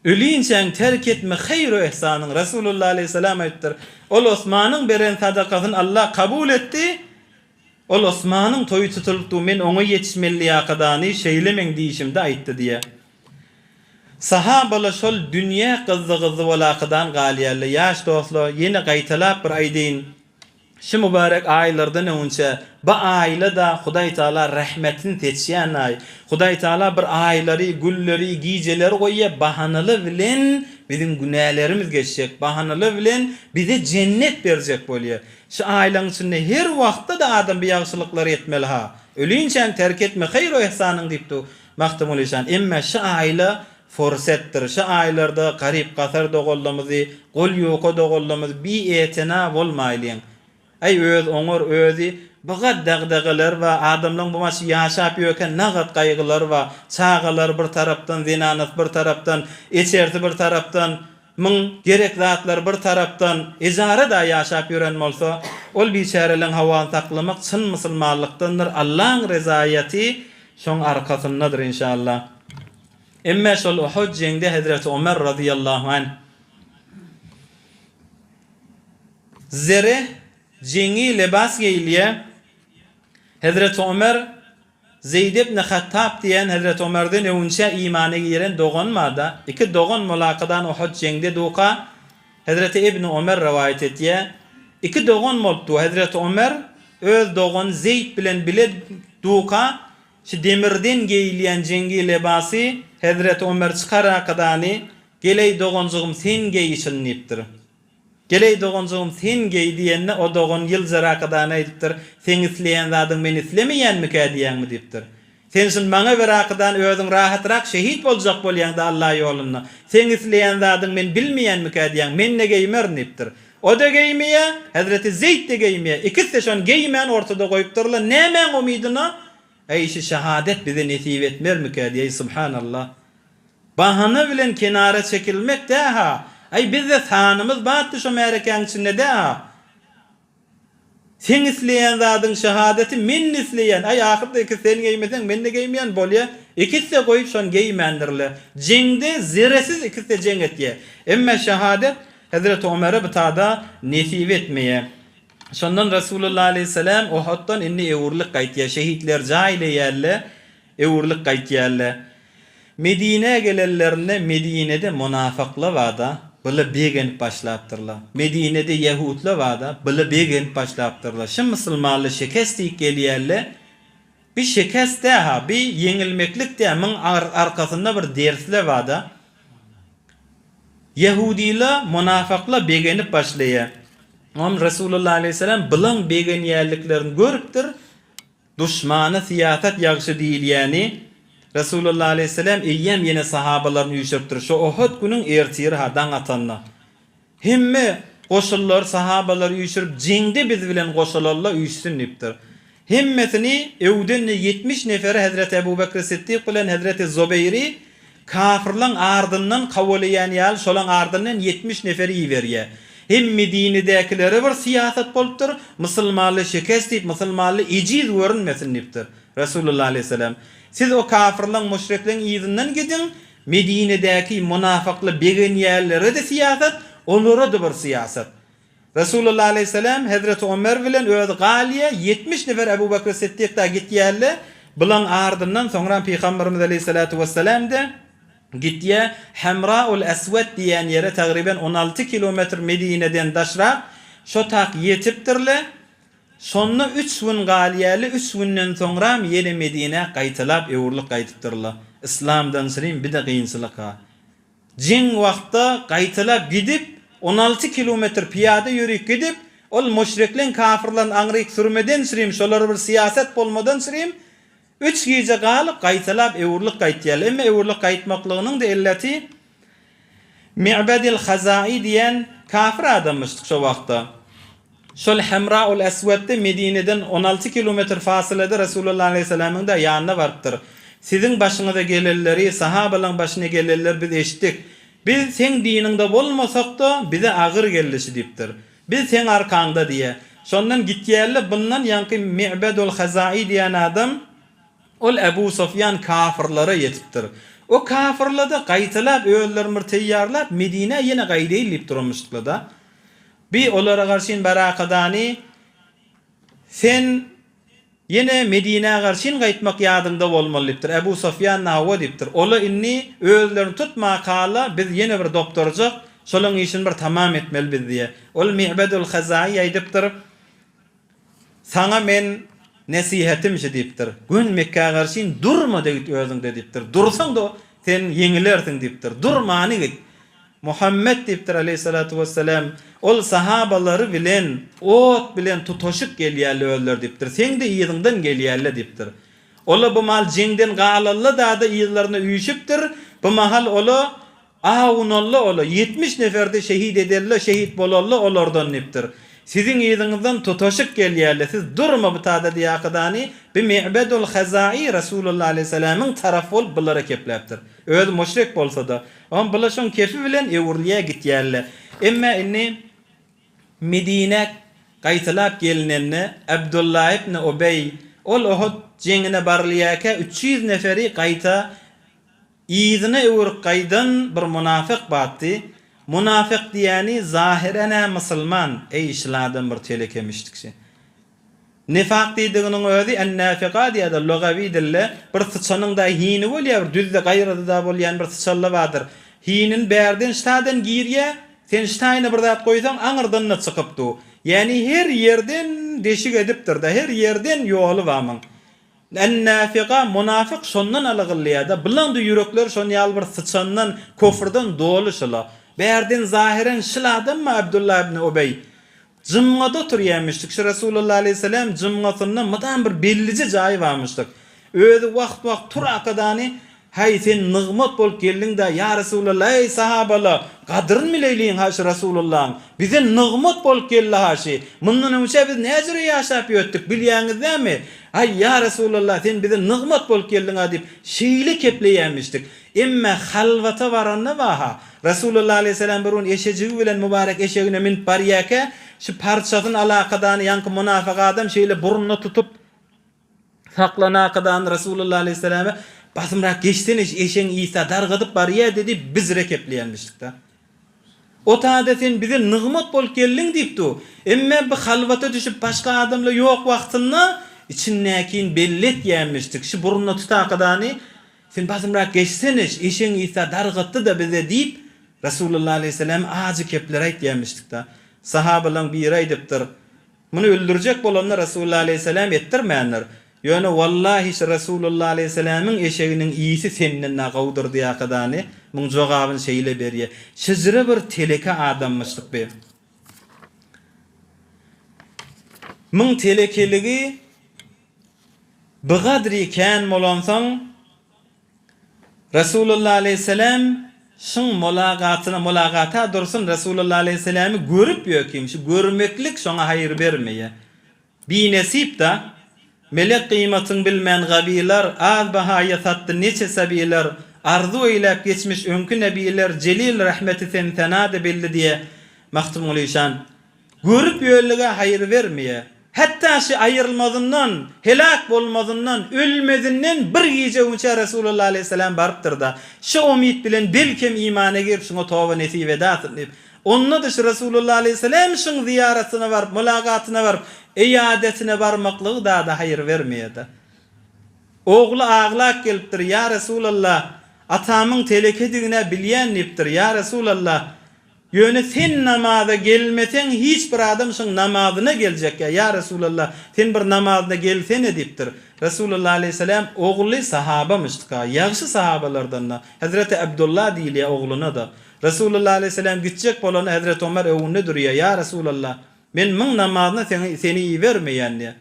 Ölüýünçe terk etme hayru ihsanın. Resulullah aleyhisselam aýtdyr. Ol Osmanyň beren sadakasyny Allah kabul etdi. Ol Osmanyň toýu tutulupdy. Men oňa yetişmeli ýakadany şeýlemeň diýişimde aýtdy diye. Sahabalar şol dünýä gyzy walaqydan galýarly ýaş dostlar ýene gaýtalap bir aýdyn. Şu mübarek aýlardan önce bu aýlada Hudaý Taala rahmetini teçýän aý. Hudaý Taala bir aýlary, gulleri, gijeleri goýýa bahanaly bilen bizim günälerimiz geçecek. Bahanaly bilen bize cennet berjek bolýar. Şu aýlaň içinde her wagtda da adam bir ýagşylyklary etmeli ha. Ölüýünçe terk etme hayru ihsanyň diýipdi. Mahtumul ihsan. Emma şu aýla forsettir. Şu aýlarda garip gasar dogollamazy, gol ýoko dogollamazy bir etena bolmaýlyň. Ay öz oňor özi bagat dagdagalar we adamlaryň bu maşy ýaşap ýöken nagat gaýgylar we çağalar bir tarapdan zinanat bir tarapdan eçerti bir tarapdan mın gerek zatlar bir tarapdan ejara da ýaşap ýören bolsa ol biçäreleň hawaany taklamak çyn musulmanlykdandyr. Allahyň rezaýaty şoň arkasyndadyr inşallah. Emme şol Uhud jengde Hazreti Ömer radıyallahu anh zere jengi lebas giyliye Hazreti Ömer Zeyd ibn Hattab diyen Hazreti Ömer'den önce imana giren doğanmada iki doğan mulaqadan Uhud jengde doqa Hazreti İbn Ömer rivayet etdiye iki doğan moldu Hazreti Ömer öz doğan Zeyd bilen bile doqa şu demirden giyliyen jengi lebasy Hazreti Ömer çıkara kadani geley doğanjygym sen giyişin nipdir. Geley dogonjum sen gey diýende o dogon ýyljar akadan aýdypdyr. Sen isleýän zadyň meni islemeýänmiki diýýärmi diýipdir. Sen şun maňa bir akadan özüň rahatrak şehit boljak bolýanda Allah ýolunda. Sen isleýän zadyň men bilmeýänmiki diýýän men ne geymer diýipdir. O da geymeýe, Hazreti Zeyd de geymeýe. İkisi şon geýmän ortada goýupdyrlar. Nämen umidyna? Eýşi şahadet bize nesip etmermiki diýýär subhanallah. Bahana bilen kenara çekilmek daha. Ay bizde sanımız batdy şu merekeň içinde de. Sen isleýän zadyň şahadeti men isleýän. Ay ahyrda iki sen geýmesen men de geýmeýän bolýa. İkisi de goýup şon geýmändirler. Jeňde zeresiz ikisi de jeň etýär. Emma şahadet Hazreti Ömer'e bitada nesip etmeýär. Şondan Resulullah aleyhisselam Uhud'dan inni ewurlyk gaýtýar. Şehitler jaýly ýerle ewurlyk gaýtýarlar. Medine gelenlerine Medine'de münafıklar vada, böyle begenip başlaptırlar. Medine'de Yahudlar vada, böyle begenip başlaptırlar. Şimdi Müslümanlar şekest deyip geliyerler. Bir şekest daha, bir yenilmeklik de hemen arkasında bir dersler vada. Yahudiler, münafıklar begenip başlaya. Ama Resulullah aleyhisselam bilen begen yerliklerini görüptür. Düşmanı siyaset yaxşı değil yani. Resulullah aleyhisselam eyyem yine sahabalarını yüşürttür. Şu Uhud günün ertiri hadan atanla. Hemme koşullar sahabaları yüşürüp jengde biz bilen koşularla yüşsün niptir. Hemmesini evden 70 neferi Hazreti Ebu Bekir Siddiq bilen Hazreti Zubeyri kafirlan ardından kavulayan yal şolan ardından 70 neferi iýerýär. Hem Medine'dekileri bir siyaset bolupdyr. Musulmanly şekest deyip musulmanly eciz görünmesin niptir. Resulullah aleyhisselam siz o kafirlan müşriklerin izinden gidin. Medine'deki münafıklı begen yerlere de siyaset, onlara da bir siyaset. Resulullah aleyhisselam Hazreti Ömer bilen öz galiye 70 nefer Ebu Bekir Siddiq'da gitýärler. Bulan ardından sonra Peygamberimiz aleyhissalatu vesselam de gitýär. Hamraul Aswad diýen yere tagriben 16 kilometr Medine'den daşrak şo tak yetipdirler. Sonra 3 gün galiyeli 3 günden sonra yeni Medine qaytylap ewurlyk qaytypdyrlar. İslamdan sırayım bir de qiyinçylyka. Jeng wagtda qaytylap gidip 16 kilometr piyada yürüyüp gidip ol müşriklerin kafirlerin aňryk sürmeden sırayım şolar bir siyaset bolmadan sırayım 3 gece galyp qaytylap ewurlyk qaytýarlar. Emma ewurlyk qaytmaklygynyň da illeti Mi'badil Khazai diýen kafir adammışdyk şo wagtda. Şol Hamraul Aswad'da Medine'den 16 kilometr fasilede Resulullah aleyhisselam'ın da yanına varıptır. Sizin başınıza gelirleri, sahabaların başına gelirler biz eşittik. Biz sen dininde bolmasak da bize ağır gelişi deyiptir. Biz sen arkanda diye. Şondan gitýärler bundan yankı Mi'badul Khazai diýen adam ol Ebu Sufyan kafirlara yetipdir. O kafirlarda qaytylap öýlerini teýýarlap Medine yine gaýdaýlyp durmuşduklar da. Bir olara karşın barakadani sen yine Medine'ye karşın gaytmak yadında bolmalydyr. Ebu Sufyan nawa dipdir. Ola inni özlerini tutma kala biz yine bir doktorjak şolun işini bir tamam etmeli biz diye. Ol Mi'badul Khazai aýdypdyr. Sana men nasihatim şu dipdir. Gün Mekke'ye karşın durma deyip özüňde dipdir. Dursaň da sen yeňilersiň dipdir. Durmany git. Muhammed dipdir aleyhissalatu vesselam ol sahabaları bilen ot bilen tutoşup gelýärler öller dipdir. Sen de ýygyňdan gelýärler dipdir. Ola bu mal jengden galanly da ýyllaryny üýşüpdir. Bu mahal ola aunalla ola 70 neferde şehit ederler, şehit bolarlar olardan dipdir. Sizin ýygyňyzdan tutoşup gelýärler. Siz durma bu tada diýakadany bi Mi'badul Khazai Resulullah aleyhisselam'ın tarafy bolup bulara kepläpdir. Öz müşrik bolsa da ama bular şon kefi bilen ewurliýe gitýärler. Emma inni Medine qaytylap gelinenne Abdullah ibn Ubay ol Uhud jengine barlyaka 300 neferi qayta ýyzyna ewurup qaydan bir münafık batdy. Münafık diýeni zahirene musulman ey işlerden bir telekemişdikçi. Nifaq diýdiginiň özi en-nafiqa diýär lugawi dille bir sıçanyň da hini bolýar, düzde gaýrada da bolýan bir sıçalla bardyr. Hinin bärden ştadan girýär, sen ştaýny bir zat goýsaň aňyrdan çykypdy. Yani her yerden deşik edipdir da her yerden ýoly barmyň. En-nafiqa münafık şondan algylýar da bilen de ýürekler şon ýal bir sıçandan kofrdan doluşyla. Berden zahiren şıladım mı Abdullah ibn Ubey? Cımgada oturýanmyşdyk. Şu Rasulullah aleyhisselam cımgatynda mıdan bir bellice jaý barmyşdyk. Özü wagt turakadany hay sen nygmat bolup geldiň da ya Rasulullah ey sahabalar gadryn mileyliň haşy Rasulullah bize nygmat bolup geldi haşy. Mundan önce biz näzire ýaşap ýötdik bilýäňizmi? Ay ya Rasulullah sen bize nygmat bolup geldiň diýip şeýle kepleýänmişdik. Emme halwata baranda baha Rasulullah aleyhisselam birun eşejigi bilen mübarek eşegine minip barýaka şu parçasyn alakadan ýanky munafyk adam şeýle burunna tutup saklana Rasulullah aleyhisselama basımrak geçsene eşeň İsa dargadyp barýa dedi biz rekepleýänmişdik da. O taada sen bize nygmat bolup geldiň diýipdi. Emme bu halwata düşüp başga adamla ýok wagtynda içindäkin bellet ýänmişdik. Şu burunna tutakadany sen basımrak geçsene eşeň İsa dargatdy da bize diýip Rasulullah aleyhisselam azy kepler aýtýanmışdyk da. Sahabalar bir aýdypdyr. Muny öldürjek bolanlar Rasulullah aleyhisselam ettirmeýänler. Ýöne wallahi Rasulullah aleyhisselamyň eşeginiň iyisi senden nagawdyr diýakadany muň jogabyny şeýle berýär. Şizre bir teleke adammışdyk be. Muň telekeligi bigadri kän bolansaň Rasulullah aleyhisselam şun mulagata dursun Rasulullah aleyhisselami görüp ýökim. Şu görmeklik şoňa haýyr bermeýär. Bir nesip da melek kıymatın bilmeyen gabiler az bahaya sattı neçe sabiler arzu eylep geçmiş önkü nebiler celil rahmeti sen tenade belli diye mahtum oluşan görüp yöllüge hayır vermeye hatta şu ayrılmadığından helak bolmadığından ölmediğinden bir gece önce Resulullah aleyhisselam barıptır da şu umit bilen belkem imana girip şuna tova nesi vedatın deyip onunla da şu Resulullah aleyhisselam şun ziyaretine varıp mülakatına varıp iadetine barmaklığı da hayır vermeyedi. Oğlu ağlak gelipdir ya Resulullah atamın telekedigine bilyen niptir ya Resulullah yöne sen namaza gelmesen hiç bir adam şun namazına gelecek ya Resulullah sen bir namazına gelsene diptir. Resulullah aleyhisselam oğlu sahabamıştık ha yaxşı sahabalardan da Hazreti Abdullah diýilýär oğluna da Resulullah aleyhisselam gitjek bolan Hazreti Ömer öwünde durýar ya Resulullah men müň namazyna seni iyi vermeýän.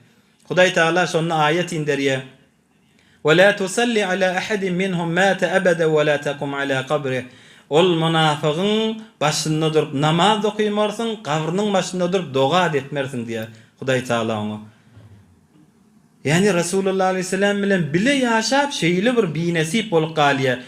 Hudaý Taala şonu ayet indirýär. Ve la tusalli ala ahadin minhum mata abada ve la taqum ala qabrihi. Ol munafygyň başynda durup namaz okuýmarsyň, qabrynyň başynda durup doga etmersiň diýär Hudaý Taala oňa. Yani Resulullah aleyhisselam bilen bile ýaşap şeýle bir binesip bolup galýar.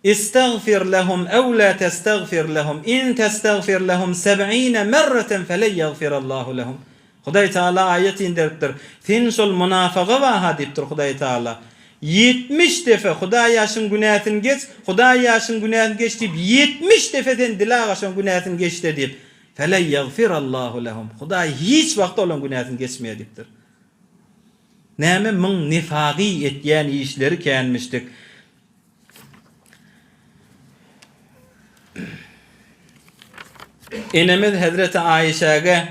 İstagfir lahum ew la testagfir lahum in testagfir lahum 70 merreten felen yagfirallahu lahum. Hudaý Taala ayet indiripdir. Sen şol munafyga wa diýipdir Hudaý Taala. 70 defa Hudaý ýaşyň günähini geç, Hudaý ýaşyň günähini geç diýip 70 defeden dilaga şol günähini geçdi diýip felen yagfirallahu lahum. Hudaý hiç wagt olan günähini geçmeýär diýipdir. Näme müň nifagy etýän işleri känmişdik. Enemiz Hazreti Aişäge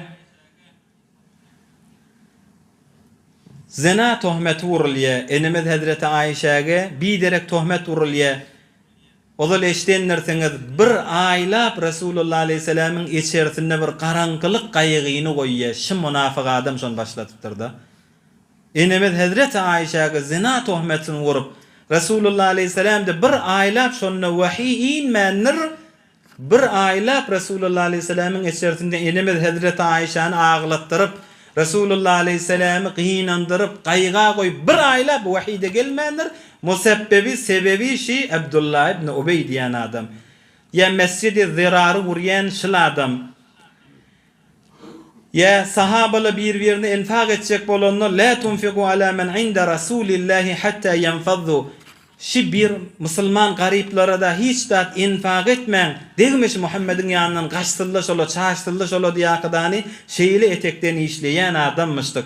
zina tohmet vurulýar. Enemiz Hazreti Aişäge bir derek tohmet vurulýar. Ozal eşdenlerseňiz bir aýlap Rasulullah aleyhisselamyň içerisinde bir garaňkylyk gaýygyny goýýar. Şu munafyk adam şonu başlatypdyr da. Enemiz Hazreti Aişäge zina tohmetini vurup Rasulullah aleyhisselam da bir aýlap şonu wahy inmänir. Bir aýlap Rasulullah aleyhisselamyň içerisinde enemiz Hazreti Aişäni aglatdyryp Rasulullah aleyhisselamy gynandyryp gaýga goýup bir aýlap wahyde gelmändir. Musebbebi sebebi şi Abdullah ibn Ubey diýen adam. Ya mescidi zirary vurýan şol adam. Ya sahabalar bir-birini infaq etjek bolanlar la tunfiqu ala men inda Rasulillahi hatta yanfadhu. Şi bir musulman gariplara da hiç dat infaq etmeň. Degmiş Muhammedin ýanyndan gaçdyrla şola çaşdyrla şola diýakadany şeýle etekden işleýän adammışdyk.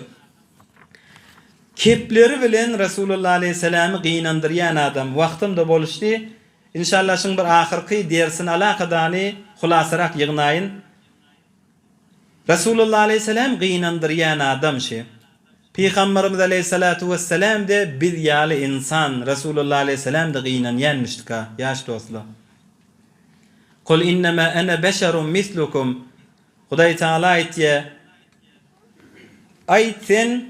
Kepleri bilen Rasulullah aleyhisselamy gynandyrýan adam. Wagtym da boluşdy. İnşallah şuň bir ahyrky dersini alakadany hulasarak ýygnaýyn. Rasulullah aleyhisselam gynandyrýan adam şi. Peygamberimiz aleyhissalatu vesselam de bir ýaly insan Rasulullah aleyhisselam da gynanýanmışdyk ha, ýaş dostlar. Kul innema ana beşerun mislukum. Hudaý Taala aýtdy. Aýtsen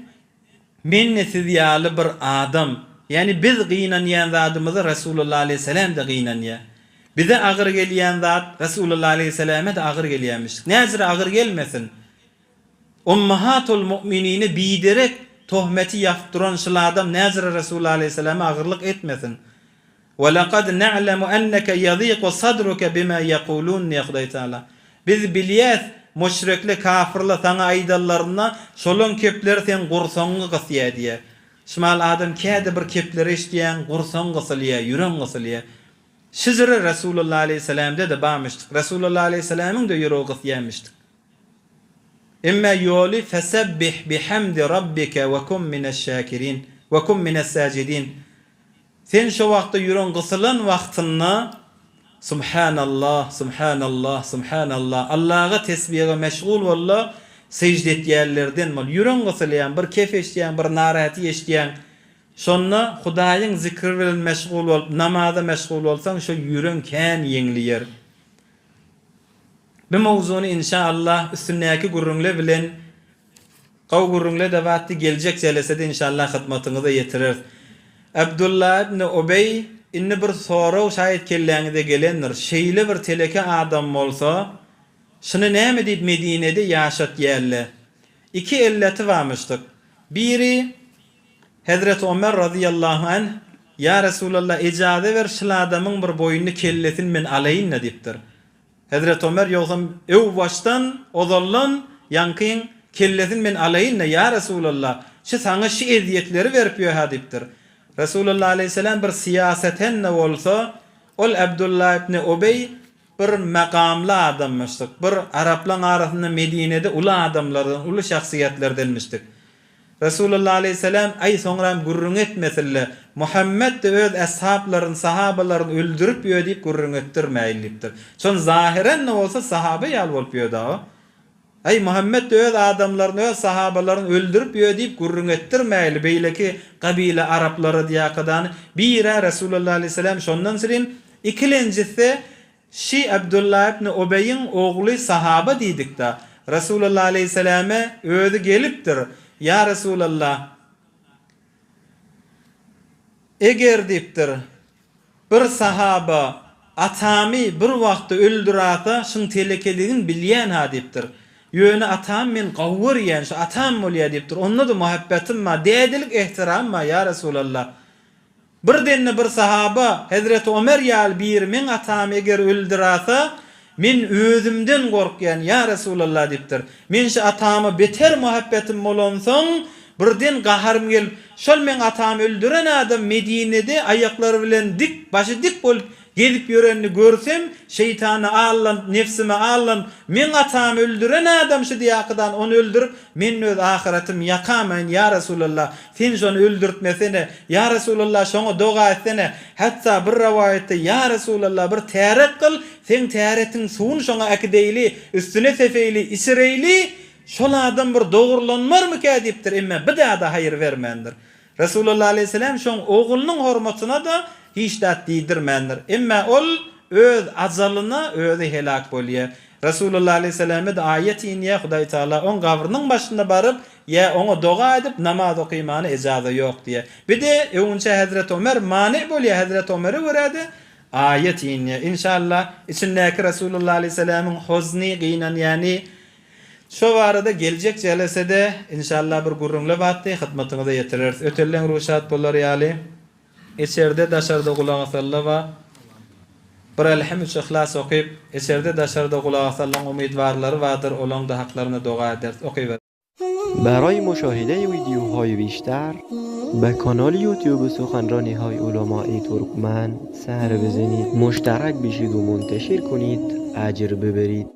men siz ýaly bir adam. Yani biz gynanýan zatymyzy Rasulullah aleyhisselam da gynanýar. Bize agyr gelýän zat Rasulullah aleyhisselame de agyr gelýänmiş. Näzir agyr gelmesin? Ummahatul mu'minini biderek tohmeti yaptıran şol adam näzir Rasulullah aleyhisselame agyrlyk etmesin. Ve laqad na'lemu annaka yadhiqu sadruka bima yaqulun ya Hudaý Taala. Biz bilýäs müşrikli kafirli sana aýdallaryna şolon kepler sen gursoňgy gysýa diýe. Şumal adam käde bir kepleri eşdiýän gursoň gysylýa, ýürek gysylýa. Şizri Rasulullah aleyhisselam'da da barmışdyk. Rasulullah aleyhisselam'ın da ýüregi gysýanmışdyk. Imma yoli fesebbih bihamdi rabbika ve kum mineşşakirin ve kum mineş-sacidin. Sen şu wagtda ýürek gysylan wagtyna subhanallah, subhanallah, subhanallah Allah'a tesbihe meşgul bolla secde etýärlerden bol. Ýürek gysylýan, bir kef eşdiýän, bir narahaty eşdiýän, şonna Hudaýyň zikri bilen meşgul bolup, namaza meşgul bolsaň şo ýürek kän ýeňliýär. Bu mawzuny inşallah üstündäki gurrungle bilen gaw gurrungle da wagty geljek jelesede inşallah hyzmatyňyza ýetirir. Abdullah ibn Ubay inni bir soraw şaýat kelläňide gelendir. Şeýle bir teleke adam bolsa, şunu näme diýip Medinede ýaşatýarlar. İki illeti barmışdyk. Biri Hazrat Ömer radıyallahu anh, ya Resulallah icazə ver şol adamyň bir boyunly kellesin men alaýyn diýipdir. Hazrat Ömer ýogsam ew başdan ozallan ýankyň kellesin men alaýyn ya Resulallah. Şu saňa şu eziýetleri berip ýöhä diýipdir. Resulullah aleyhisselam bir siyaseten ne bolsa, ol Abdullah ibn Ubay bir makamly adammışdyk. Bir Araplar arasynda Medinede ula adamlardan, ulu şahsiýetlerdenmişdik. Resulullah aleyhisselam ay soňram gurrun etmesille Muhammed de öz ashablaryň, sahabalaryň öldürüp ýöýär diýip gurrun etdirmäýilipdir. Şon zahiren ne bolsa sahabe ýal bolup ýöýär. Ay Muhammed de öz adamlaryny, öz sahabalaryny öldürüp ýöýär diýip gurrun etdirmäýil. Beýleki kabile Araplary diýakadan bir Resulullah aleyhisselam şondan sirim ikilenjisi şi Abdullah ibn Ubay'ın oğlu sahaba diýdik da Resulullah aleyhisselame öýdi gelipdir. Ya Resulallah, eger diýipdir, bir sahaba atamy bir wagtda öldürata, şuň telekeligini bilýän ha diýipdir. Ýöne atam men gawwurýan, şu atam bolýar diýipdir. Onda da muhabbetim ma, dädilik ehtiram ma ya Resulallah. Birden bir sahaba Hazrat Ömer ýaly bir men atam eger öldürata, men özümden gorkýan ya Resulallah diýipdir. Men şu atamy beter muhabbetim bolansoň birden gaharym gelip, şol men atamy öldüren adam Medinede aýaklary bilen dik, başy dik bolup gelip ýörenini görsem, şeytany allan, nefsime allan, men atamy öldüren adam şu diýakydan onu öldürüp, men öz ahiretim ýakaman ya Resulallah. Sen şonu öldürtmesene ya Resulallah, şoňa doga etsene. Hatda bir rivayetde ya Resulallah bir täret kıl, sen täretin suwuny şoňa akdeýli, üstüne sefeýli, içireyli, şol adam bir dogurlanmarmyka diýipdir. Emma bir daha hayır vermendir. Resulullah aleyhisselam şoň oğlunyň hormatyna da hiç dat diýdirmendir. Emma ol öz azalyna özi helak bolýar. Resulullah aleyhisselame de ayet iniye Hudaý Taala on gabrynyň başynda baryp ya ona doga edip namaz okymany ejaza ýok diye. Bir de öňçe Hazrat Ömer mani bolýar. Hazrat Ömer'e göredi ayet iniye. İnşallah içindäki Resulullah aleyhisselamyň huzni gynan yani şu barada geljek jelesede inşallah bir gurrunly batdy hyzmatyňyza ýetirir. Ötellen ruşat bolar ýaly. Eserde daşarda kulak asalla va bir elhamd şahlas okuyup eserde daşarda kulak asallan umidvarlary vardır, olan da haklarına doğa eder. Okuyver. برای مشاهده ویدیوهای بیشتر به کانال یوتیوب سخنرانی های علماء ترکمن سر بزنید، مشترک بشید و منتشر کنید، اجر ببرید.